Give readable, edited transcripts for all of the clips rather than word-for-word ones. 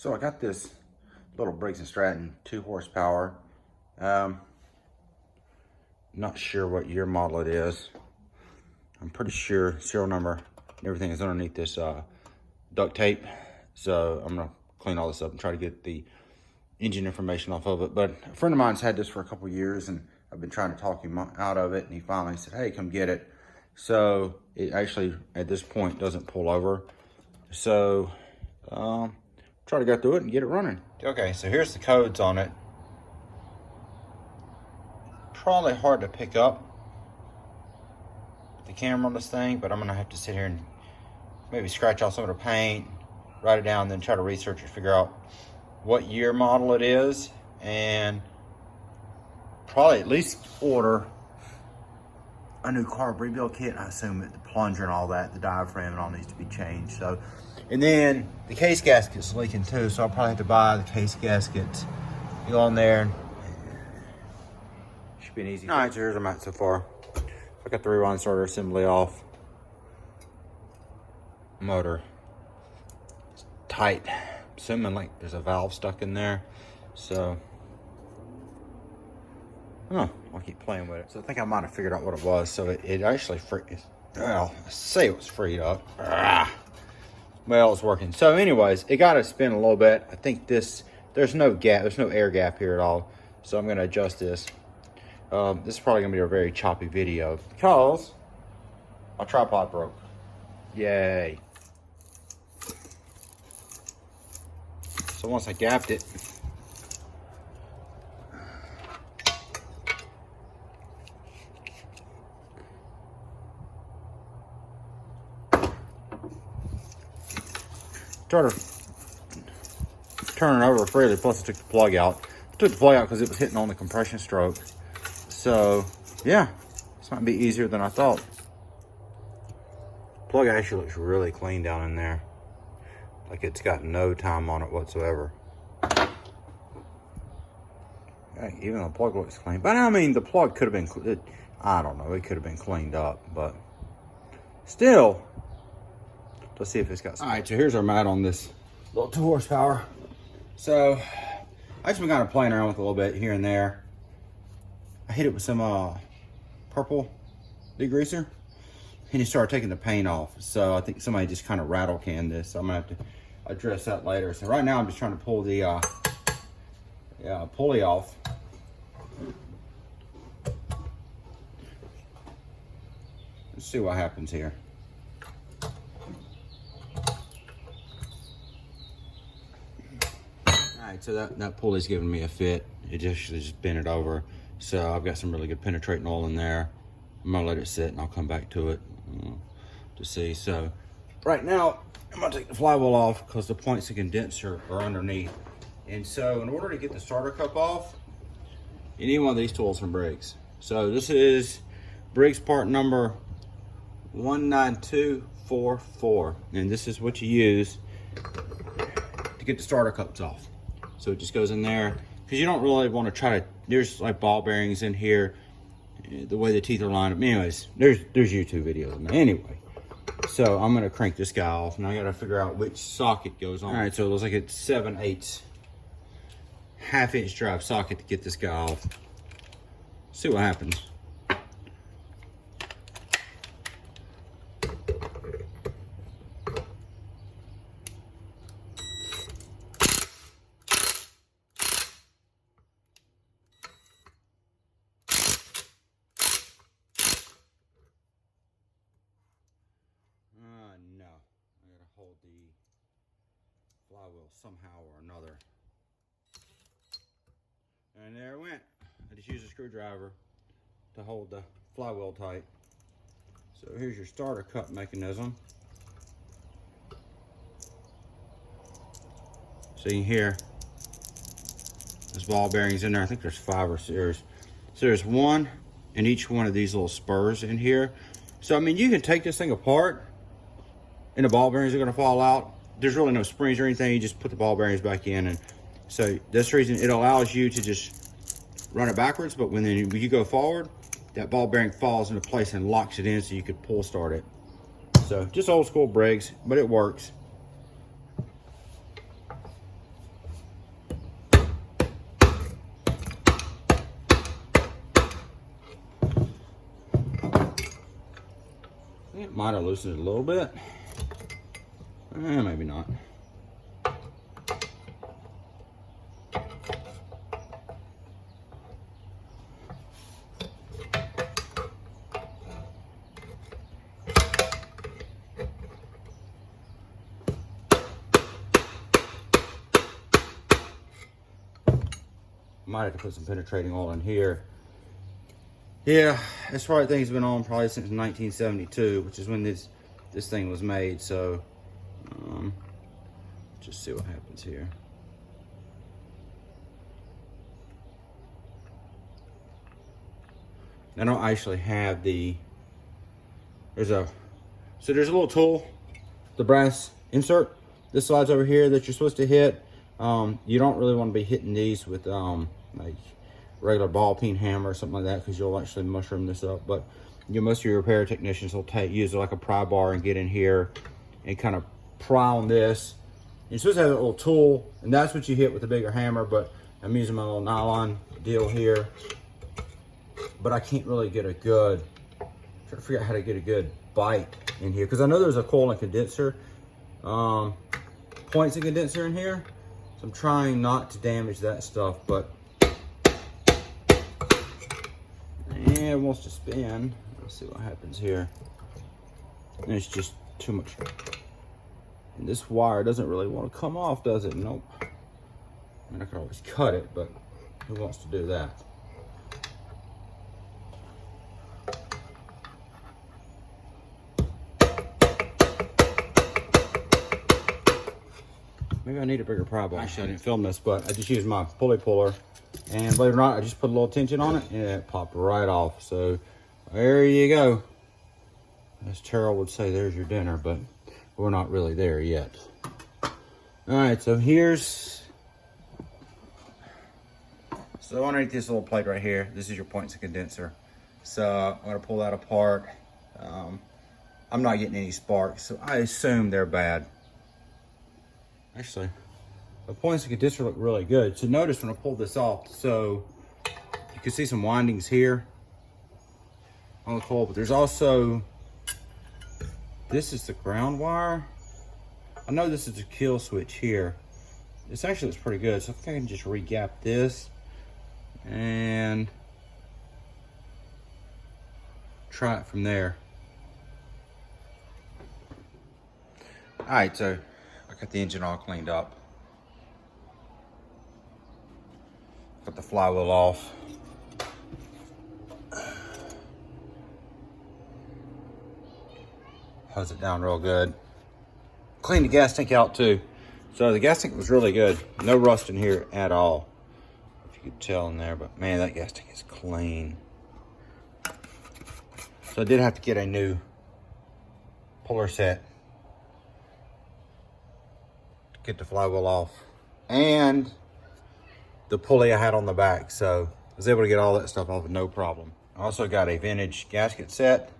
So I got this little Briggs & Stratton 2 horsepower. Not sure what year model it is. I'm pretty sure serial number and everything is underneath this duct tape. So I'm gonna clean all this up and try to get the engine information off of it. But a friend of mine's had this for a couple years and I've been trying to talk him out of it, and he finally said, hey, come get it. So it actually, at this point, doesn't pull over. So try to go through it and get it running. Okay, so here's the codes on it. Probably hard to pick up with the camera on this thing, but I'm gonna have to sit here and maybe scratch off some of the paint, write it down, then try to research it, figure out what year model it is, and probably at least order a new carb rebuild kit. I assume that the plunger and all that, the diaphragm and all needs to be changed. So, and then the case gasket's leaking too, so I'll probably have to buy the case gaskets. Go on there. Should be an easy. All right, so here's I'm at so far. I got the rewind starter assembly off. Motor. It's tight. I'm assuming like there's a valve stuck in there. So, I'll keep playing with it. So I think I might have figured out what it was. So it actually well, say it was freed up. Well, it's working. So anyways, it got to spin a little bit. I think there's no gap, there's no air gap here at all. So I'm gonna adjust this. This is probably gonna be a very choppy video because my tripod broke. Yay. So once I gapped it, started turning over freely, plus I took the plug out. I took the plug out because it was hitting on the compression stroke. So, yeah, this might be easier than I thought. Plug actually looks really clean down in there. Like it's got no time on it whatsoever. Even the plug looks clean. But I mean, the plug could have been, I don't know, it could have been cleaned up. But still, let's see if it's got some. All right, so here's our mat on this little 2 horsepower. So I just been kind of playing around with it a little bit here and there. I hit it with some purple degreaser, and it started taking the paint off. So I think somebody just kind of rattle canned this. So I'm gonna have to address that later. So right now I'm just trying to pull the pulley off. Let's see what happens here. So that pulley's giving me a fit. It just bent it over. So I've got some really good penetrating oil in there. I'm gonna let it sit and I'll come back to it to see. So right now I'm gonna take the flywheel off because the points of condenser are underneath. And so in order to get the starter cup off, you need one of these tools from Briggs. So this is Briggs part number 19244. And this is what you use to get the starter cups off. So it just goes in there because you don't really want to try to, there's like ball bearings in here, the way the teeth are lined up. Anyways, there's YouTube videos on that. Anyway, so I'm going to crank this guy off and I got to figure out which socket goes on. All right, so it looks like it's 7/8 half-inch drive socket to get this guy off. See what happens. No, I gotta hold the flywheel somehow or another. And there it went. I just used a screwdriver to hold the flywheel tight. So here's your starter cup mechanism. So you can hear there's ball bearings in there. I think there's 5 or 6. So there's one in each one of these little spurs in here. So I mean, you can take this thing apart and the ball bearings are gonna fall out. There's really no springs or anything. You just put the ball bearings back in. And so this reason it allows you to just run it backwards, but when you go forward, that ball bearing falls into place and locks it in so you could pull start it. So just old school Briggs, but it works. Might have loosened it a little bit. Maybe not. Might have to put some penetrating oil in here. Yeah, this right thing's been on probably since 1972, which is when this thing was made. So, just see what happens here. I don't actually have there's a little tool, the brass insert. This slides over here that you're supposed to hit. You don't really want to be hitting these with like regular ball peen hammer or something like that, because you'll actually mushroom this up. But most of your repair technicians will use like a pry bar and get in here and kind of pry on this. You're supposed to have a little tool, and that's what you hit with a bigger hammer, but I'm using my little nylon deal here. But I can't really get a good, try to figure out how to get a good bite in here, because I know there's a coil and condenser, points and condenser in here. So I'm trying not to damage that stuff, but yeah, it wants to spin. Let's see what happens here. And it's just too much. And this wire doesn't really want to come off, does it? Nope. I mean, I could always cut it, but who wants to do that? Maybe I need a bigger pry bar. Actually, I didn't film this, but I just used my pulley puller. And believe it or not, I just put a little tension on it, and it popped right off. So there you go. As Terrell would say, there's your dinner, but we're not really there yet. All right, so so underneath this little plate right here, this is your points and condenser. So I'm gonna pull that apart. I'm not getting any sparks, so I assume they're bad. Actually, the points and condenser look really good. So notice when I pull this off, so you can see some windings here on the coil, but there's also, this is the ground wire. I know this is a kill switch here. This actually looks pretty good, so I think I can just re-gap this and try it from there. All right, so I got the engine all cleaned up. Got the flywheel off. Hose it down real good. Cleaned the gas tank out too. So the gas tank was really good. No rust in here at all. If you could tell in there, but man, that gas tank is clean. So I did have to get a new puller set. Get the flywheel off and the pulley I had on the back, so I was able to get all that stuff off with no problem. I also got a vintage gasket set,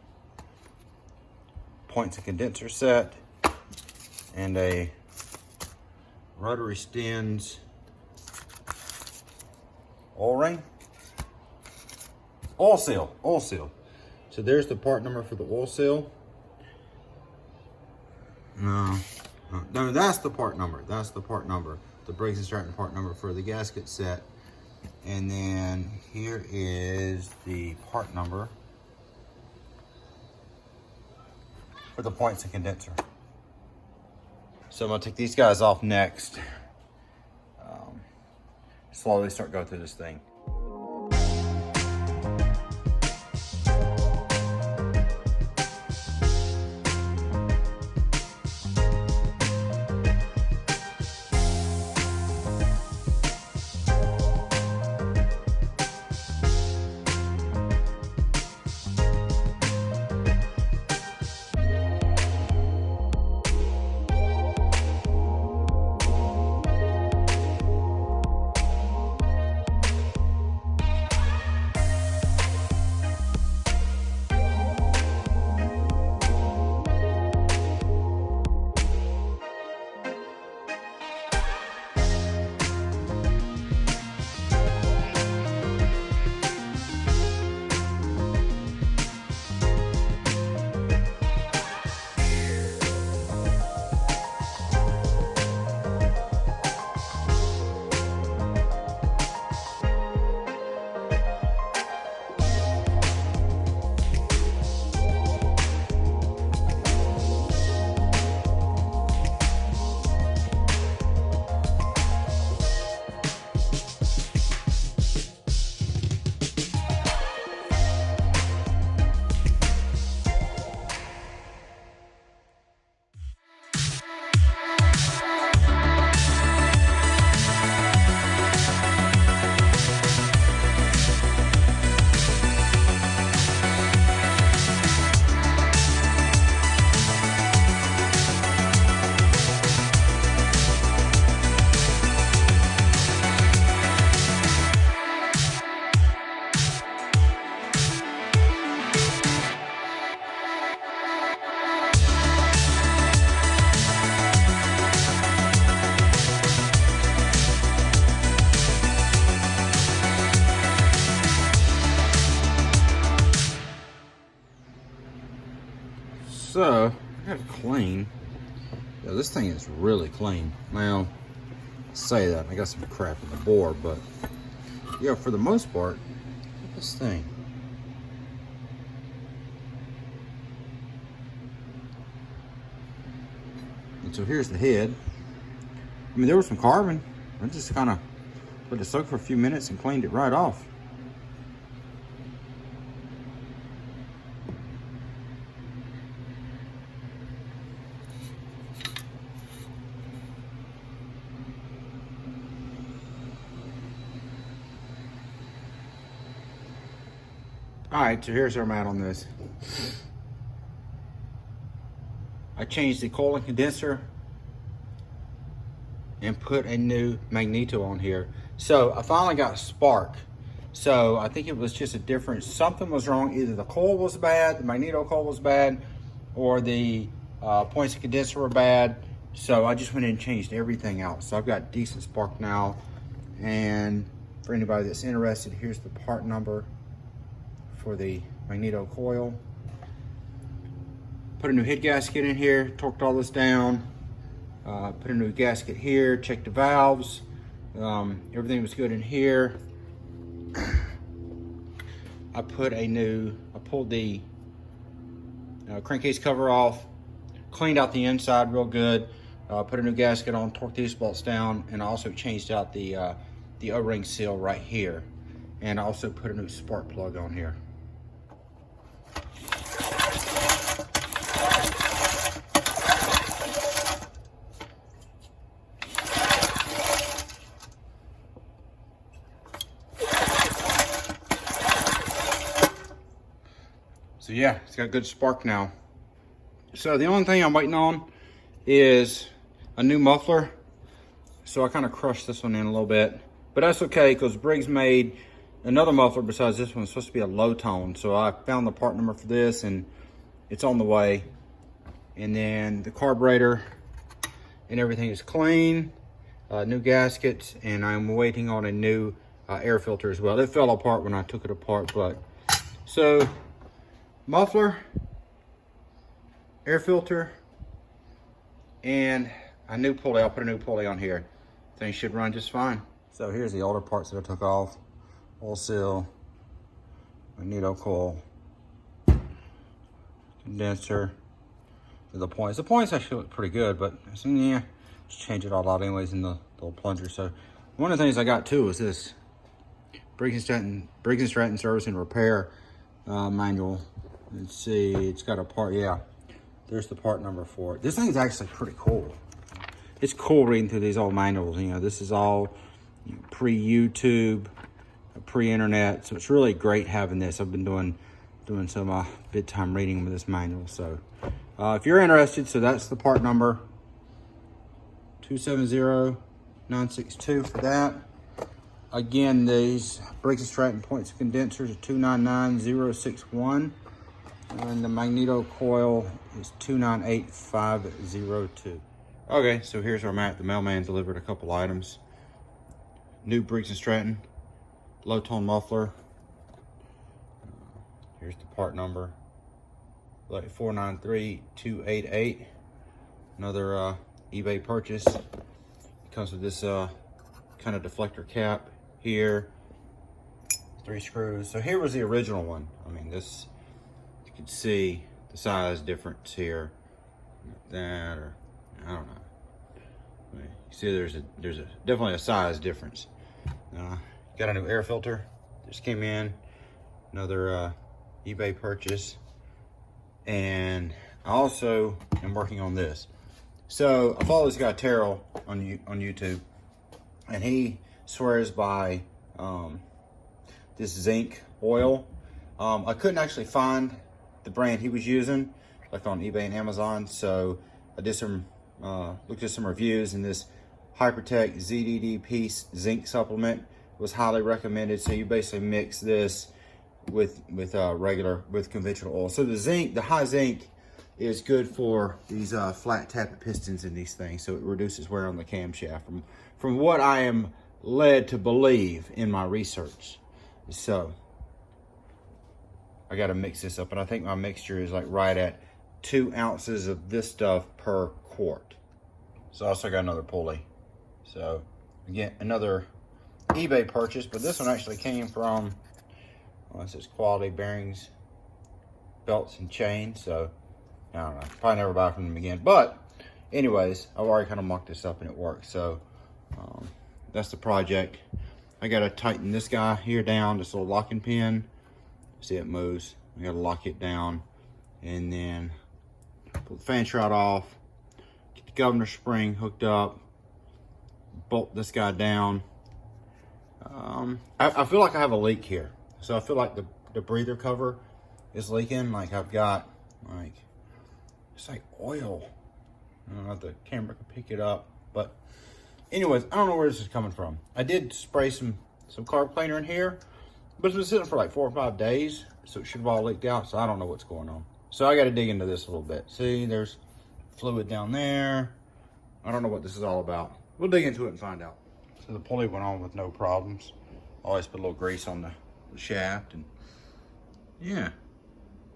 points and condenser set, and a rotary stins oil ring, oil seal. So there's the part number for the oil seal. No, that's the part number. That's the part number. The Briggs and Stratton part number for the gasket set. And then here is the part number for the points and condenser. So I'm gonna take these guys off next. Slowly start going through this thing. So, I got it clean. Yeah, this thing is really clean. Now, I say that, I got some crap in the board, but yeah, for the most part, look at this thing. And so here's the head. I mean, there was some carbon. I just kind of let it soak for a few minutes and cleaned it right off. All right, so here's our mat on this. I changed the coil and condenser and put a new magneto on here. So I finally got spark. So I think it was just a difference. Something was wrong. Either the coil was bad, the magneto coil was bad, or the points of condenser were bad. So I just went in and changed everything out. So I've got decent spark now. And for anybody that's interested, here's the part number for the magneto coil. Put a new head gasket in here, torqued all this down. Put a new gasket here, checked the valves. Everything was good in here. I pulled the crankcase cover off, cleaned out the inside real good, put a new gasket on, torqued these bolts down, and I also changed out the O-ring seal right here. And I also put a new spark plug on here. So yeah, it's got good spark now. So the only thing I'm waiting on is a new muffler. So I kind of crushed this one in a little bit, but that's okay because Briggs made another muffler besides this one. It's supposed to be a low tone. So I found the part number for this and it's on the way. And then the carburetor and everything is clean, new gaskets, and I'm waiting on a new air filter as well. It fell apart when I took it apart, but so muffler, air filter, and a new pulley. I'll put a new pulley on here. Things should run just fine. So here's the older parts that I took off. Oil seal, magneto coil, condenser, the points. The points actually look pretty good, but yeah, just change it all out anyways in the little plunger. So one of the things I got too is this Briggs and Stratton service and repair manual. Let's see, it's got a part, yeah. There's the part number for it. This thing is actually pretty cool. It's cool reading through these old manuals. You know, this is all pre-YouTube, pre-internet, so it's really great having this. I've been doing some big time reading with this manual. So if you're interested, so that's the part number 270962 for that. Again, these Briggs and Stratton points of condensers are 299061. And the magneto coil is 298502. Okay, so here's our mat. The mailman delivered a couple items. New Briggs and Stratton low tone muffler. Here's the part number, like 493288. Another eBay purchase. It comes with this kind of deflector cap here. 3 screws. So here was the original one. I mean, this, you can see the size difference here. That, or I don't know. I mean, you see, there's definitely a size difference. Got a new air filter. Just came in. Another eBay purchase. And I also am working on this. So I follow this guy Terrell on YouTube, and he swears by this zinc oil. I couldn't actually find the brand he was using, like on eBay and Amazon. So I did some looked at some reviews, and this Hypertech ZDD Piece zinc supplement was highly recommended. So you basically mix this with conventional oil. So the zinc, the high zinc, is good for these flat tappet pistons in these things. So it reduces wear on the camshaft, from what I am led to believe in my research. So I got to mix this up, and I think my mixture is like right at 2 ounces of this stuff per quart. So I also got another pulley. So again, another eBay purchase, but this one actually came from, well, it says Quality Bearings, Belts and Chains. So I don't know, probably never buy from them again. But anyways, I've already kind of mocked this up and it works. So that's the project. I gotta tighten this guy here down, this little locking pin. See, it moves. I gotta lock it down, and then pull the fan shroud off, get the governor spring hooked up, bolt this guy down. I feel like I have a leak here. So I feel like the breather cover is leaking. Like I've got like, it's like oil. I don't know if the camera can pick it up, but anyways, I don't know where this is coming from. I did spray some carb cleaner in here, but it's been sitting for like 4 or 5 days, so it should have all leaked out, so I don't know what's going on. So I got to dig into this a little bit. See, there's fluid down there. I don't know what this is all about. We'll dig into it and find out. So the pulley went on with no problems. Always put a little grease on the shaft, and yeah,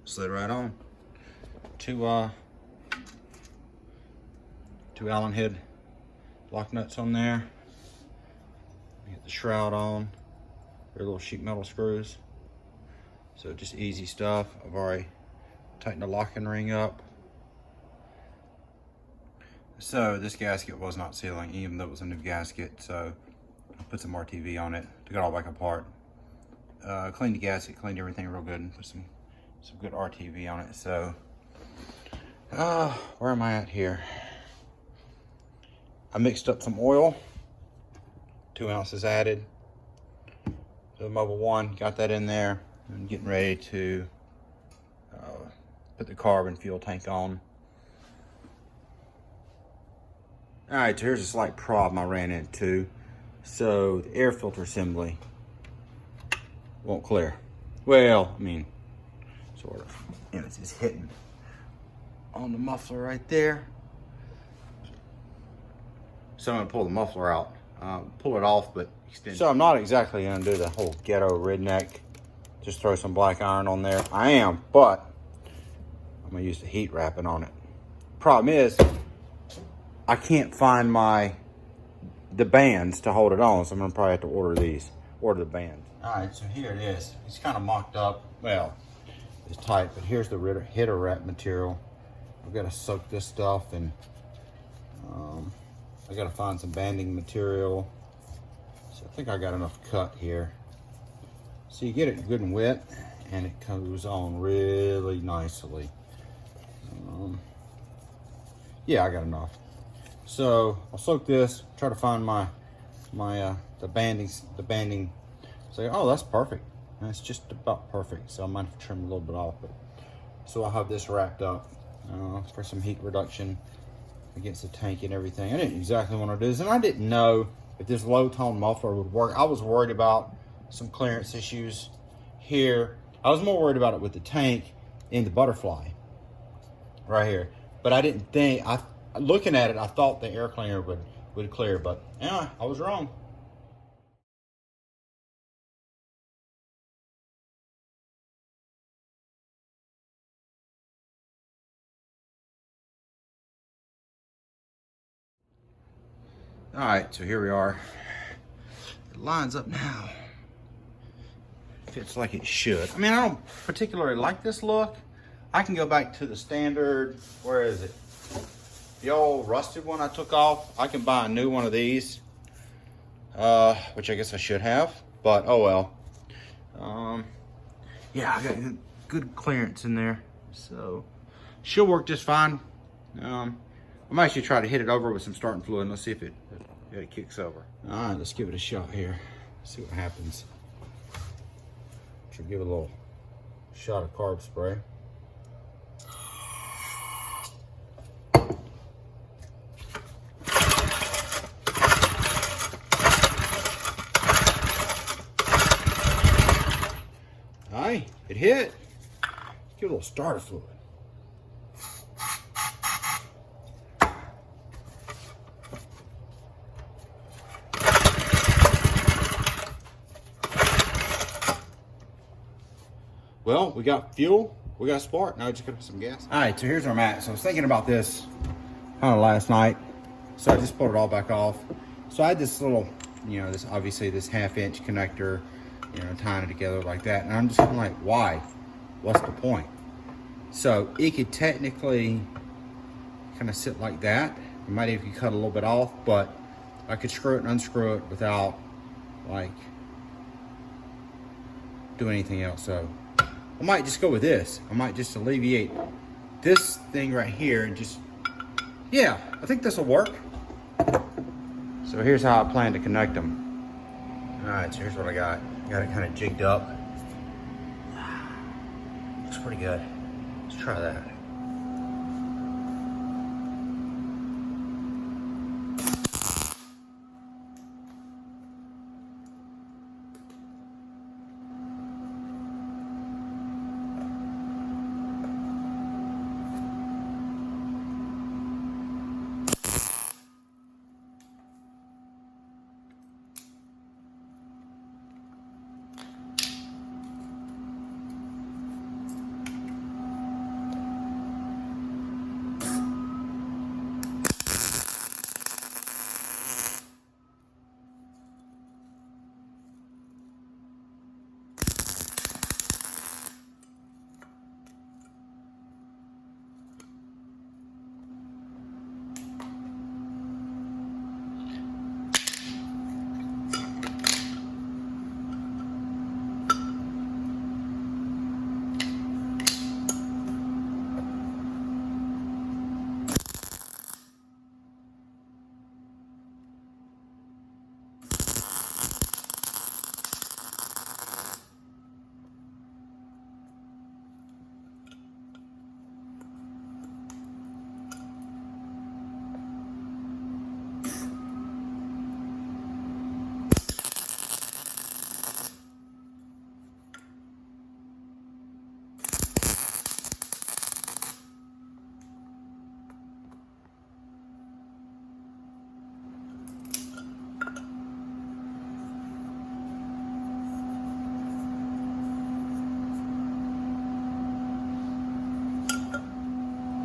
slid right on. Two Allen head lock nuts on there. Get the shroud on. They're little sheet metal screws. So just easy stuff. I've already tightened the locking ring up. So this gasket was not sealing, even though it was a new gasket. So I put some RTV on it, took it all back apart. Cleaned the gasket, cleaned everything real good, and put some good RTV on it. So where am I at here? I mixed up some oil, 2 ounces added to the Mobil 1, got that in there. I'm getting ready to put the carbon fuel tank on. All right, so here's a slight problem I ran into. So the air filter assembly won't clear. Well, I mean, sort of. You know, it's just hitting on the muffler right there. So I'm gonna pull the muffler out, pull it off, but extend. So I'm not exactly gonna do the whole ghetto redneck, just throw some black iron on there. I am, but I'm gonna use the heat wrapping on it. Problem is, I can't find the bands to hold it on, so I'm gonna probably have to order the bands. All right, so here it is. It's kind of mocked up. Well, it's tight, but here's the header wrap material. I've got to soak this stuff, and I got to find some banding material. So I think I got enough cut here. So you get it good and wet, and it goes on really nicely. Yeah, I got enough. So I'll soak this, try to find the banding. So, oh, that's perfect. That's just about perfect. So I might have to trim a little bit off, but so I'll have this wrapped up for some heat reduction against the tank and everything. I didn't exactly want to do this, and I didn't know if this low tone muffler would work. I was worried about some clearance issues here. I was more worried about it with the tank and the butterfly right here. But I didn't think, looking at it, I thought the air cleaner would clear, but yeah, I was wrong. All right, so here we are. It lines up now. Fits like it should. I mean, I don't particularly like this look. I can go back to the standard, where is it? The old rusted one I took off. I can buy a new one of these, which I guess I should have, but oh well. Yeah, I got good clearance in there, so she'll work just fine. I might actually try to hit it over with some starting fluid, and let's see if it kicks over. All right, let's give it a shot here. See what happens. Should give it a little shot of carb spray. All right, it hit. Give it a little starter fluid. Well, we got fuel, we got a spark. Now we just gotta put some gas. All right, so here's our mat. So I was thinking about this kind of last night. So I just pulled it all back off. So I had this little, you know, this obviously this 1/2-inch connector, you know, tying it together like that. And I'm just kind of like, why? What's the point? So it could technically kind of sit like that. You might even cut a little bit off, but I could screw it and unscrew it without like doing anything else. So I might just go with this. I might just alleviate this thing right here and just, yeah, I think this will work. So here's how I plan to connect them. All right, so here's what I got. I got it kind of jigged up. Looks pretty good. Let's try that.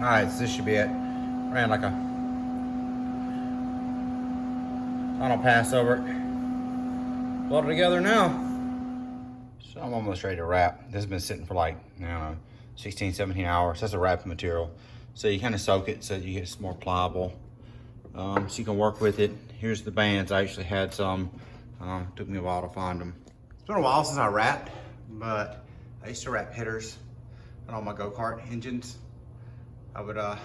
All right, so this should be it. Ran like a final pass over it. Weld it together now. So I'm almost ready to wrap. This has been sitting for like, I don't know, 16, 17 hours. That's a wrapping material. So you kind of soak it so you get some more pliable. So you can work with it. Here's the bands. I actually had some. Took me a while to find them. It's been a while since I wrapped, but I used to wrap hitters on all my go-kart engines. I would wrap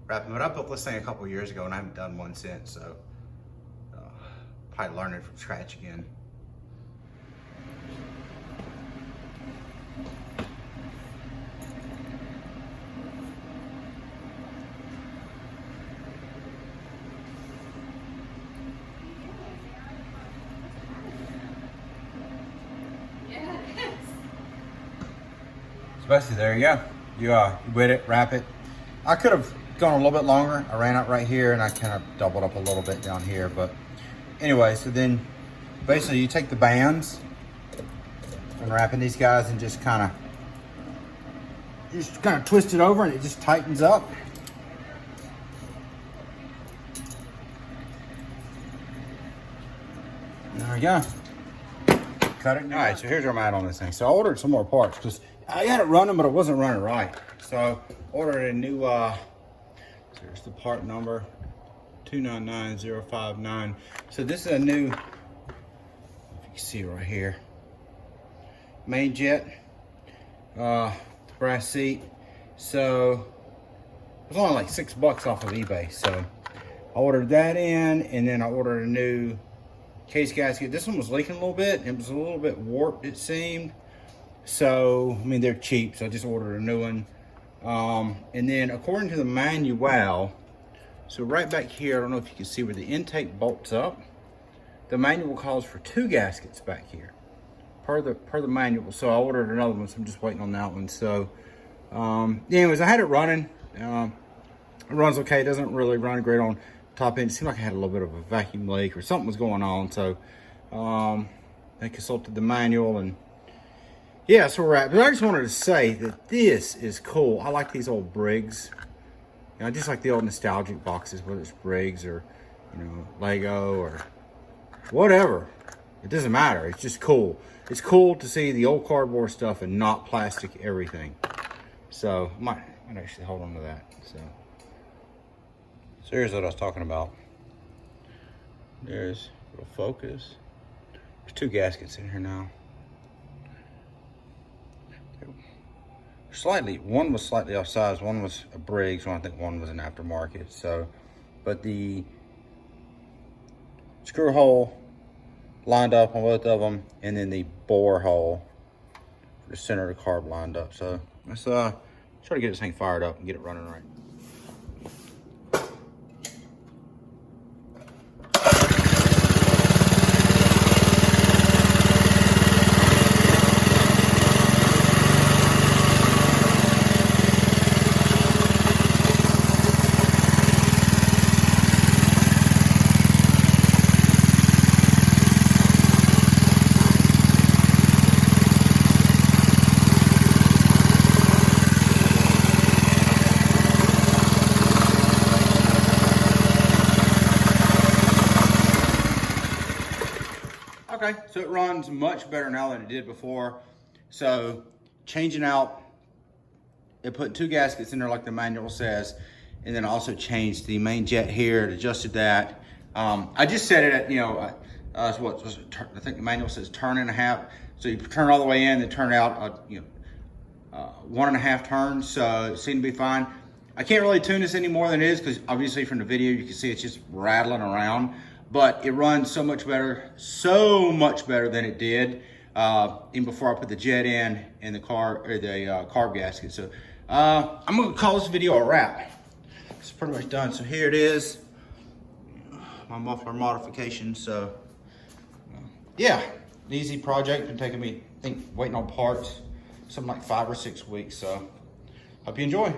them, but I built this thing a couple years ago and I haven't done one since, so probably learn it from scratch again. So basically, there you go. You wet it, wrap it. I could have gone a little bit longer. I ran out right here and I kind of doubled up a little bit down here. But anyway, so then basically you take the bands and wrapping these guys and just kind of twist it over and it just tightens up. There we go. Cut it. All right, so here's our mat on this thing. So I ordered some more parts because I had it running, but it wasn't running right. So ordered a new, here's the part number, 299059. So this is a new, if you can see right here, main jet, brass seat. So it was only like $6 off of eBay. So I ordered that in, and then I ordered a new case gasket. This one was leaking a little bit. It was a little bit warped, it seemed. So, I mean, they're cheap, so I just ordered a new one. And then according to the manual, so right back here, I don't know if you can see where the intake bolts up. The manual calls for 2 gaskets back here, per the manual. So I ordered another one, so I'm just waiting on that one. So, anyways, I had it running. It runs okay. It doesn't really run great on top end. It seemed like I had a little bit of a vacuum leak or something was going on. So, I consulted the manual, and yeah, that's where we're at. But I just wanted to say that this is cool. I like these old Briggs. I just like the old nostalgic boxes, whether it's Briggs or, Lego or whatever. It doesn't matter. It's just cool. It's cool to see the old cardboard stuff and not plastic everything. So I might actually hold on to that. So here's what I was talking about. There's a little focus. There's 2 gaskets in here now. One was slightly off size, one was a Briggs, I think one was an aftermarket. So, but the screw hole lined up on both of them, and then the bore hole for the center of the carb lined up. So let's try to get this thing fired up and get it running right. Okay, so it runs much better now than it did before. So changing out, it put 2 gaskets in there like the manual says, and then also changed the main jet here, it adjusted that. I just set it at, I think the manual says turn and a half. So you turn all the way in, then turn out, 1.5 turns. So it seemed to be fine. I can't really tune this any more than it is because obviously from the video you can see it's just rattling around. But it runs so much better than it did even before I put the jet in the carb gasket. So I'm gonna call this video a wrap. It's pretty much done. So here it is, my muffler modification. So yeah, easy project. Been taking me, I think, waiting on parts, something like 5 or 6 weeks. So hope you enjoy.